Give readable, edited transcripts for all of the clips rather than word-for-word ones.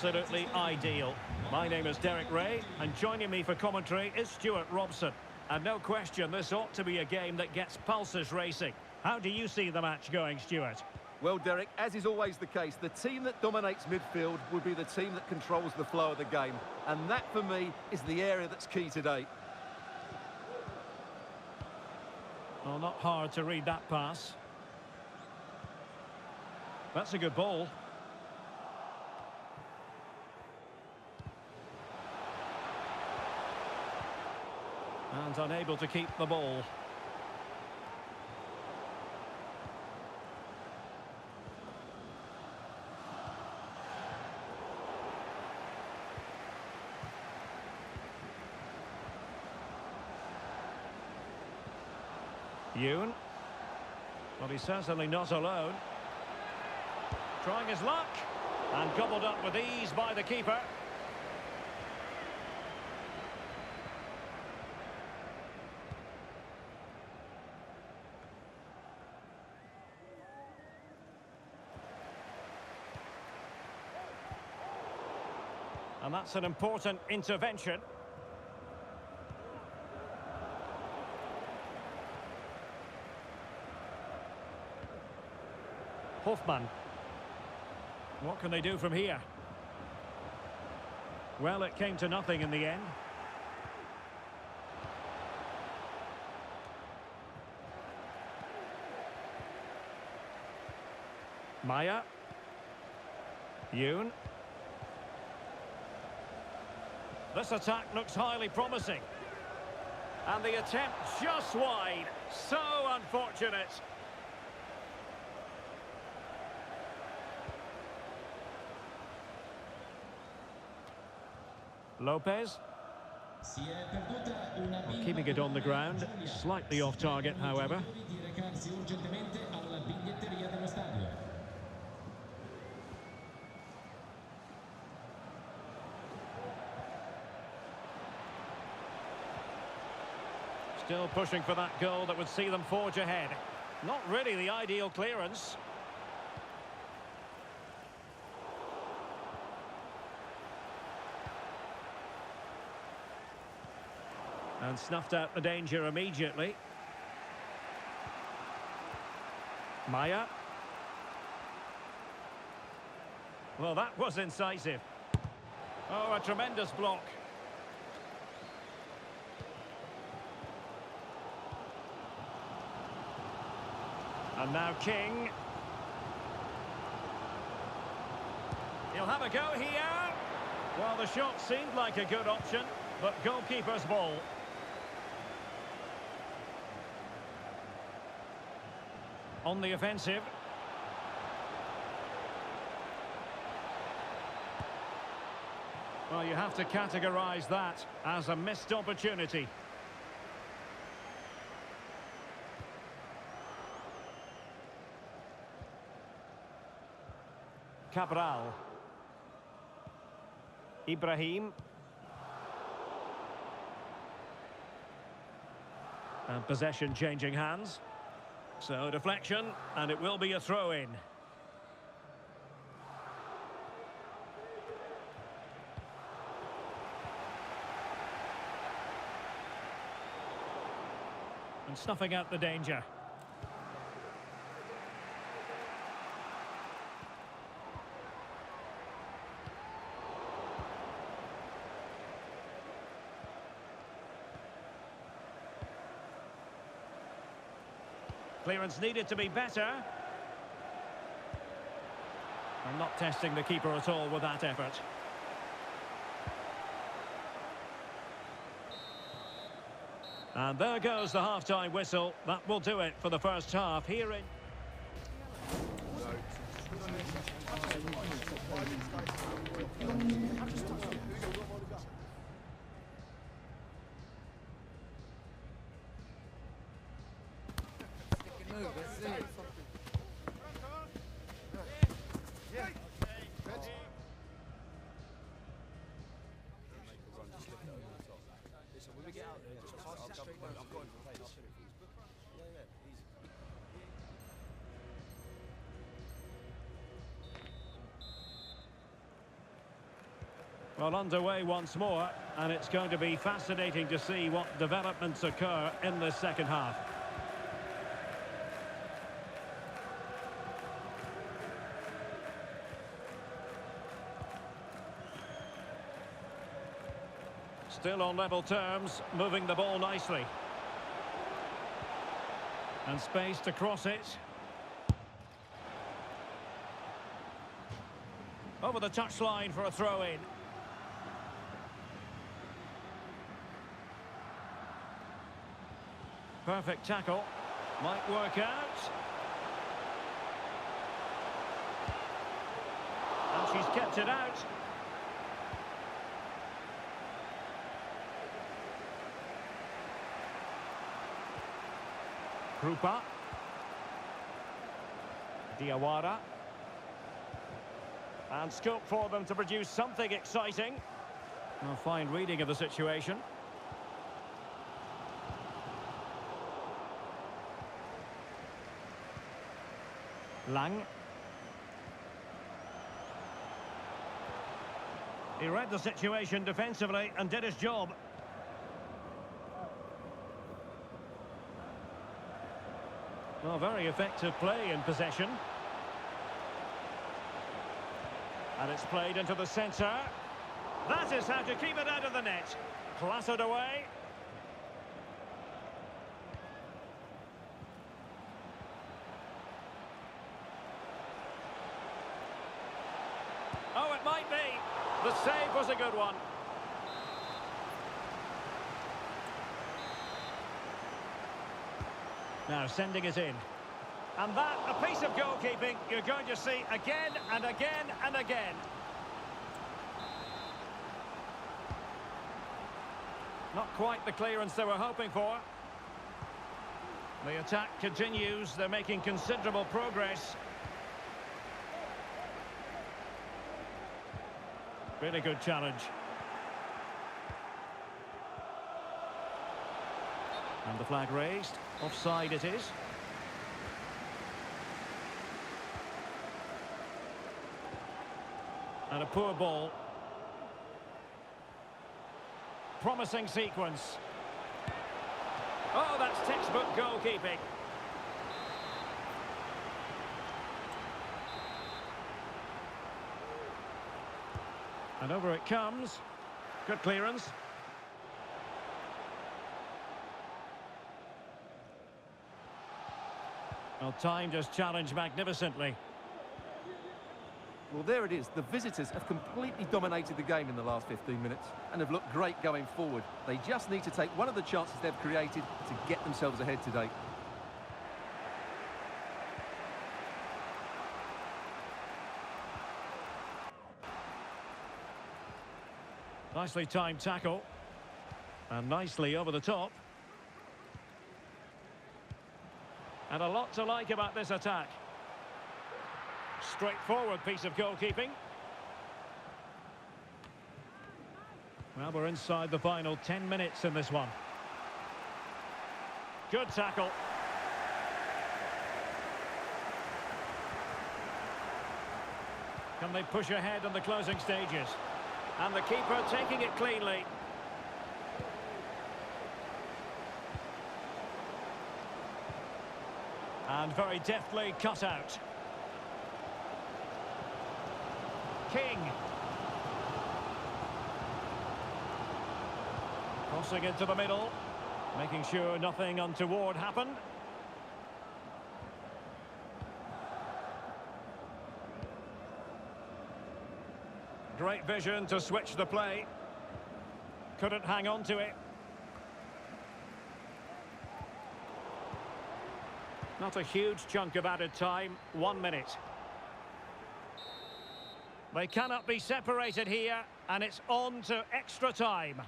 absolutely ideal. My name is Derek Ray, and joining me for commentary is Stuart Robson. And no question, this ought to be a game that gets pulses racing. How do you see the match going, Stuart? Well, Derek, as is always the case, the team that dominates midfield will be the team that controls the flow of the game. And that, for me, is the area that's key today. Well, not hard to read that pass. That's a good ball. And unable to keep the ball. Yoon. Well, he's certainly not alone. Trying his luck. And gobbled up with ease by the keeper. And that's an important intervention. Hofmann. What can they do from here? Well, it came to nothing in the end. Maya. Yoon. This attack looks highly promising. And the attempt just wide. So unfortunate. Lopez. Well, keeping it on the ground. Slightly off target, however. Still pushing for that goal that would see them forge ahead. Not really the ideal clearance. And snuffed out the danger immediately. Maya. Well, that was incisive. Oh, a tremendous block. And now King. He'll have a go here. Well, the shot seemed like a good option, but goalkeeper's ball. On the offensive. Well, you have to categorise that as a missed opportunity. Cabral. Ibrahim. And possession changing hands. So deflection, and it will be a throw-in. And snuffing out the danger. Clearance needed to be better. I'm not testing the keeper at all with that effort. And there goes the half-time whistle. That will do it for the first half here in... Well, underway once more, and it's going to be fascinating to see what developments occur in the second half. Still on level terms, moving the ball nicely. And space to cross it. Over the touchline for a throw-in. Perfect tackle. Might work out. And she's kept it out. Krupa. Diawara. And scope for them to produce something exciting. A fine reading of the situation. Lang. He read the situation defensively and did his job. Well, very effective play in possession. And it's played into the centre. That is how to keep it out of the net. Clattered away. Oh, it might be. The save was a good one. Now sending it in. And that, a piece of goalkeeping you're going to see again and again and again. Not quite the clearance they were hoping for. The attack continues. They're making considerable progress. Really good challenge. And the flag raised. Offside it is. And a poor ball. Promising sequence. Oh, that's textbook goalkeeping. And over it comes. Good clearance. Well, timed his challenge magnificently. Well, there it is. The visitors have completely dominated the game in the last 15 minutes and have looked great going forward. They just need to take one of the chances they've created to get themselves ahead today. Nicely timed tackle. And nicely over the top. And a lot to like about this attack. Straightforward piece of goalkeeping. Well, we're inside the final 10 minutes in this one. Good tackle. Can they push ahead in the closing stages? And the keeper taking it cleanly. And very deftly cut out. King. Crossing into the middle. Making sure nothing untoward happened. Great vision to switch the play. Couldn't hang on to it. Not a huge chunk of added time. 1 minute. They cannot be separated here, and it's on to extra time.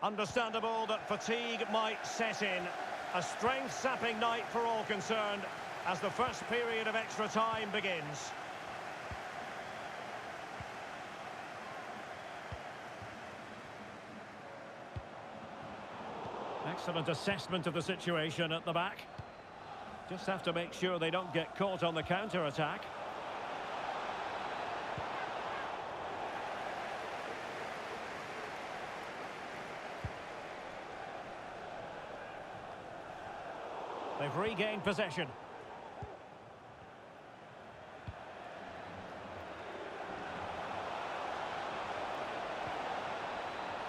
Understandable that fatigue might set in. A strength-sapping night for all concerned as the first period of extra time begins. Excellent assessment of the situation at the back. Just have to make sure they don't get caught on the counter-attack. They've regained possession.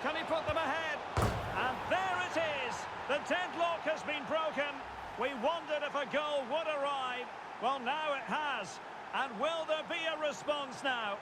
Can he put them ahead? And there it is! The deadlock has been broken. We wondered if a goal would arrive. Well, now it has. And will there be a response now?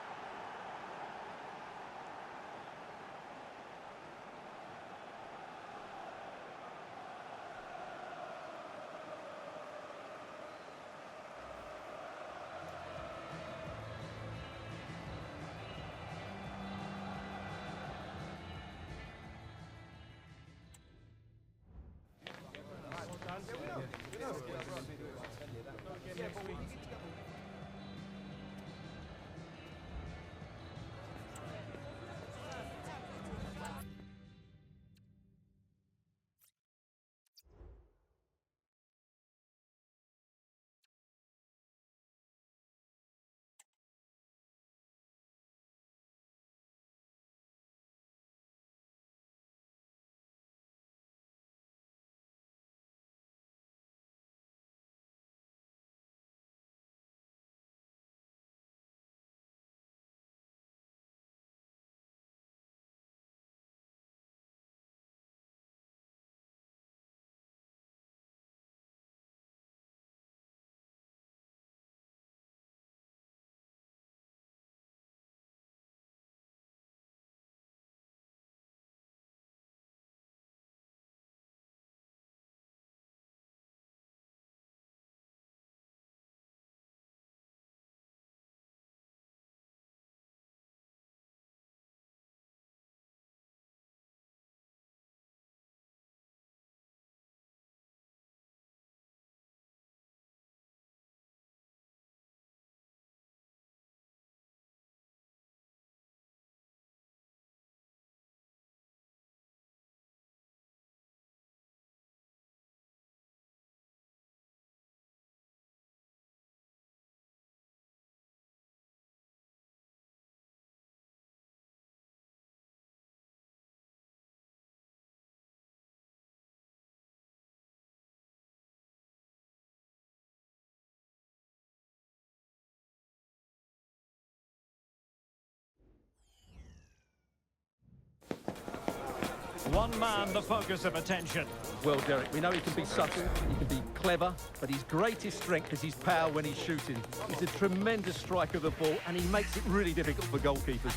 One man, the focus of attention. Well, Derek, we know he can be subtle, he can be clever, but his greatest strength is his power when he's shooting. He's a tremendous striker of the ball, and he makes it really difficult for goalkeepers.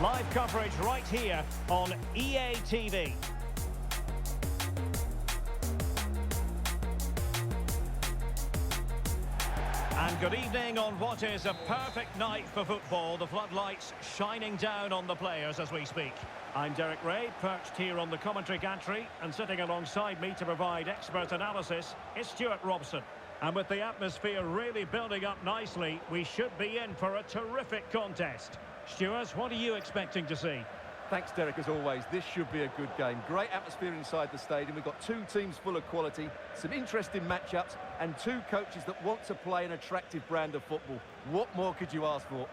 Live coverage right here on EA TV. And good evening on what is a perfect night for football. The floodlights shining down on the players as we speak. I'm Derek Ray, perched here on the commentary gantry, and sitting alongside me to provide expert analysis is Stuart Robson. And with the atmosphere really building up nicely, we should be in for a terrific contest. Stuart, what are you expecting to see? Thanks, Derek, as always. This should be a good game. Great atmosphere inside the stadium. We've got two teams full of quality, some interesting matchups, and two coaches that want to play an attractive brand of football. What more could you ask for?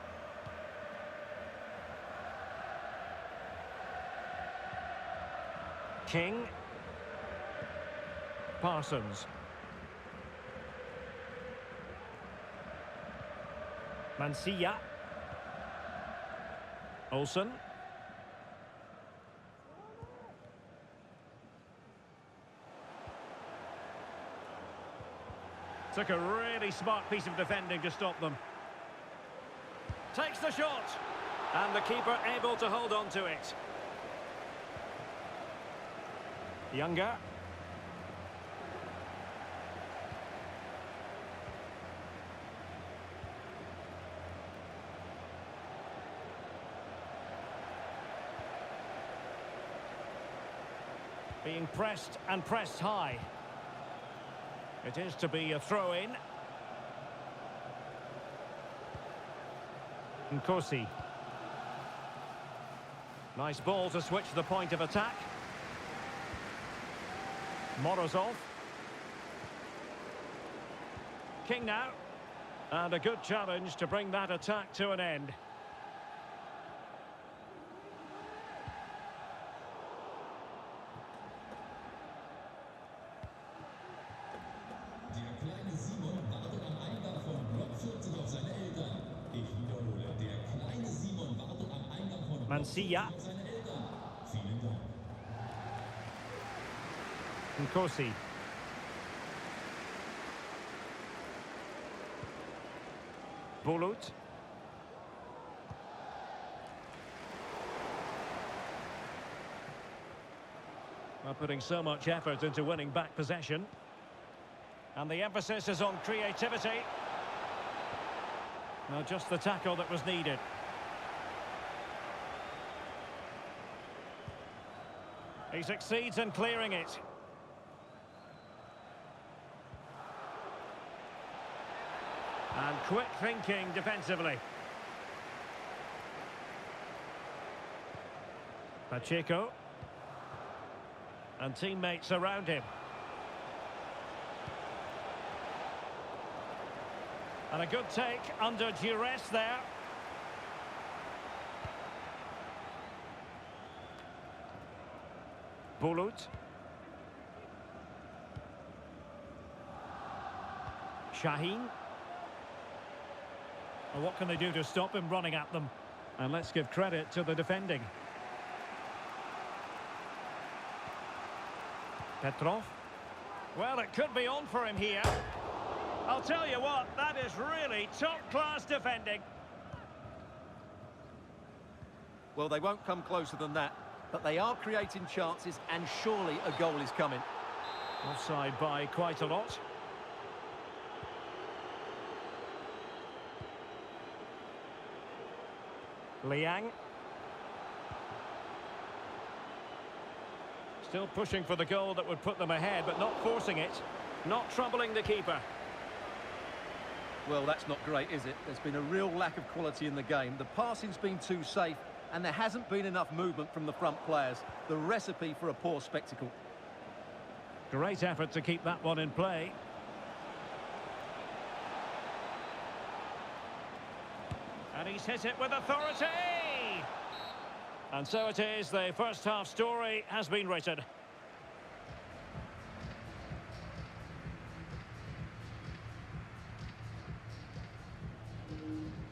King. Parsons. Mansilla. Olsen. Took a really smart piece of defending to stop them. Takes the shot. And the keeper able to hold on to it. Younger. Being pressed and pressed high. It is to be a throw-in. Nkosi. Nice ball to switch the point of attack. Morozov. King now. And a good challenge to bring that attack to an end. Der kleine Simon wartet am Eingang von Block 40 auf seine Eltern. Ich wiederhole, der kleine Simon wartet am Eingang von Block 40 Mansilla. auf seine Eltern. Vielen Dank. Nkosi. Bulut. Well, putting so much effort into winning back possession. And the emphasis is on creativity. Now just the tackle that was needed. He succeeds in clearing it. And quick thinking defensively. Pacheco. And teammates around him. And a good take under duress there. Bulut. Shaheen. Well, what can they do to stop him running at them? And let's give credit to the defending. Petrov. Well, it could be on for him here. I'll tell you what, that is really top-class defending. Well, they won't come closer than that, but they are creating chances, and surely a goal is coming. Offside by quite a lot. Liang. Still pushing for the goal that would put them ahead, but not forcing it. Not troubling the keeper. Well, that's not great, is it? There's been a real lack of quality in the game. The passing's been too safe, and there hasn't been enough movement from the front players. The recipe for a poor spectacle. Great effort to keep that one in play. And he's hit it with authority! And so it is, the first half story has been written.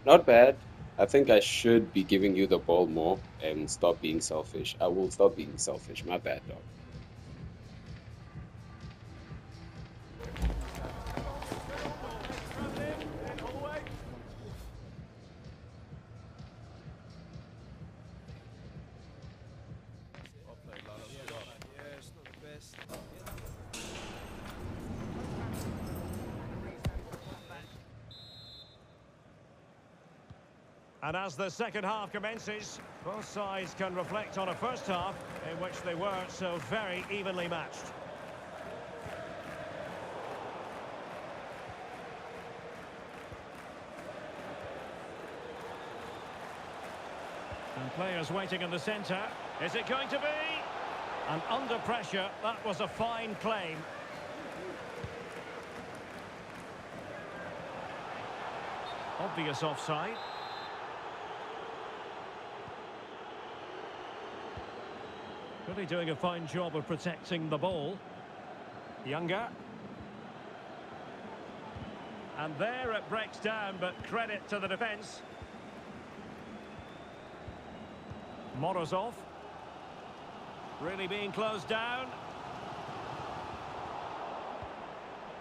Not bad. I think I should be giving you the ball more and stop being selfish. I will stop being selfish. My bad, dog. And as the second half commences, both sides can reflect on a first half in which they were so very evenly matched. And players waiting in the centre. Is it going to be? And under pressure, that was a fine claim. Obvious offside. Really doing a fine job of protecting the ball. Younger. And there it breaks down, but credit to the defence. Morozov. Really being closed down.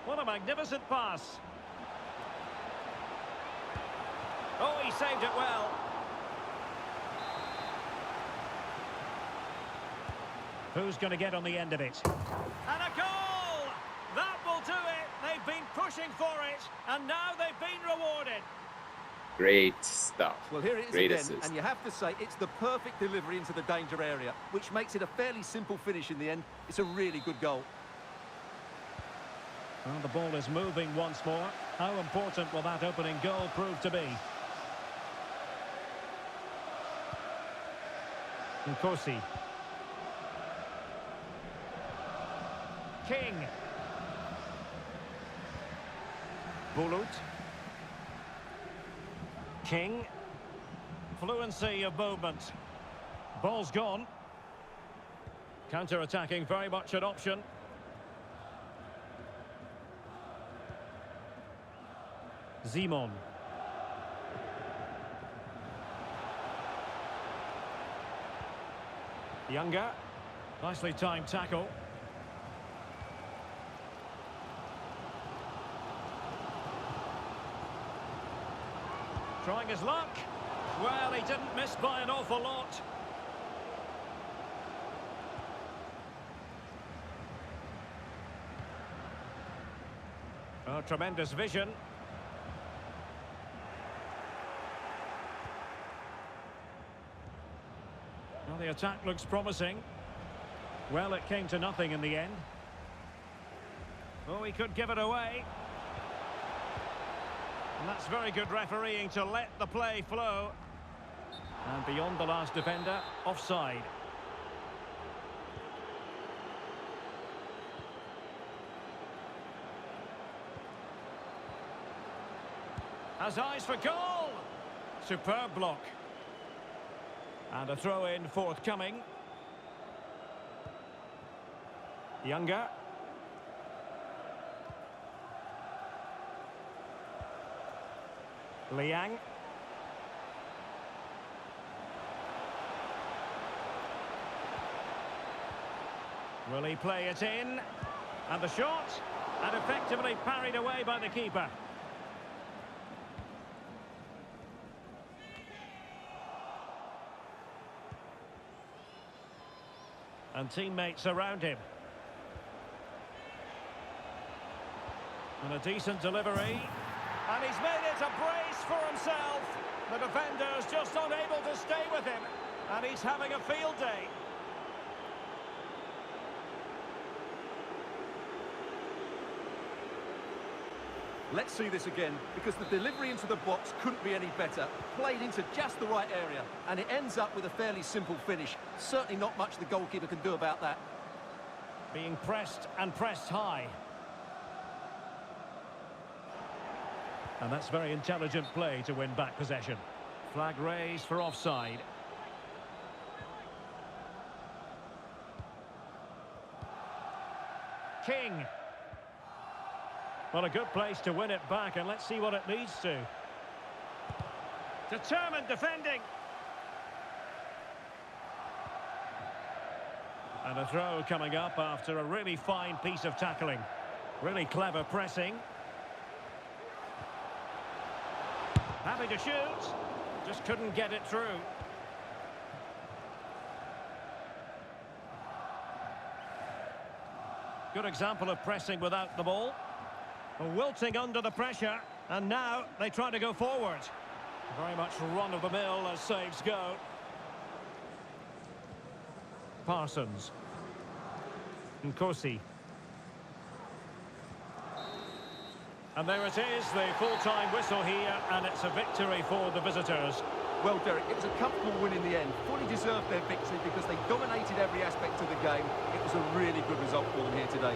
What a magnificent pass. Oh, he saved it well. Who's going to get on the end of it? And a goal! That will do it. They've been pushing for it, and now they've been rewarded. Great stuff. Well, here it is Great again, assist. and you have to say it's the perfect delivery into the danger area, which makes it a fairly simple finish in the end. It's a really good goal. Well, the ball is moving once more. How important will that opening goal prove to be? Nkosi. King. Bulut. King. Fluency of movement. Ball's gone. Counter-attacking, very much an option. Simon. Younger. Nicely timed tackle. Trying his luck. Well, he didn't miss by an awful lot. Oh, tremendous vision. Well, the attack looks promising. Well, it came to nothing in the end. Oh, he could give it away. And that's very good refereeing to let the play flow. And beyond the last defender, offside. Has eyes for goal. Superb block. And a throw-in forthcoming. Younger. Liang. Will he play it in? And the shot. And effectively parried away by the keeper. And teammates around him. And a decent delivery. And he's made it a brace for himself. The defender's just unable to stay with him. And he's having a field day. Let's see this again, because the delivery into the box couldn't be any better. Played into just the right area, and it ends up with a fairly simple finish. Certainly not much the goalkeeper can do about that. Being pressed and pressed high. And that's very intelligent play to win back possession. Flag raised for offside. King. Well, a good place to win it back, and let's see what it leads to. Determined defending. And a throw coming up after a really fine piece of tackling. Really clever pressing. Happy to shoot. Just couldn't get it through. Good example of pressing without the ball. Wilting under the pressure, and now they try to go forward. Very much run-of-the-mill as saves go. Parsons. Nkosi. And there it is, the full-time whistle here, and it's a victory for the visitors. Well, Derek, it was a comfortable win in the end. Fully deserved their victory because they dominated every aspect of the game. It was a really good result for them here today.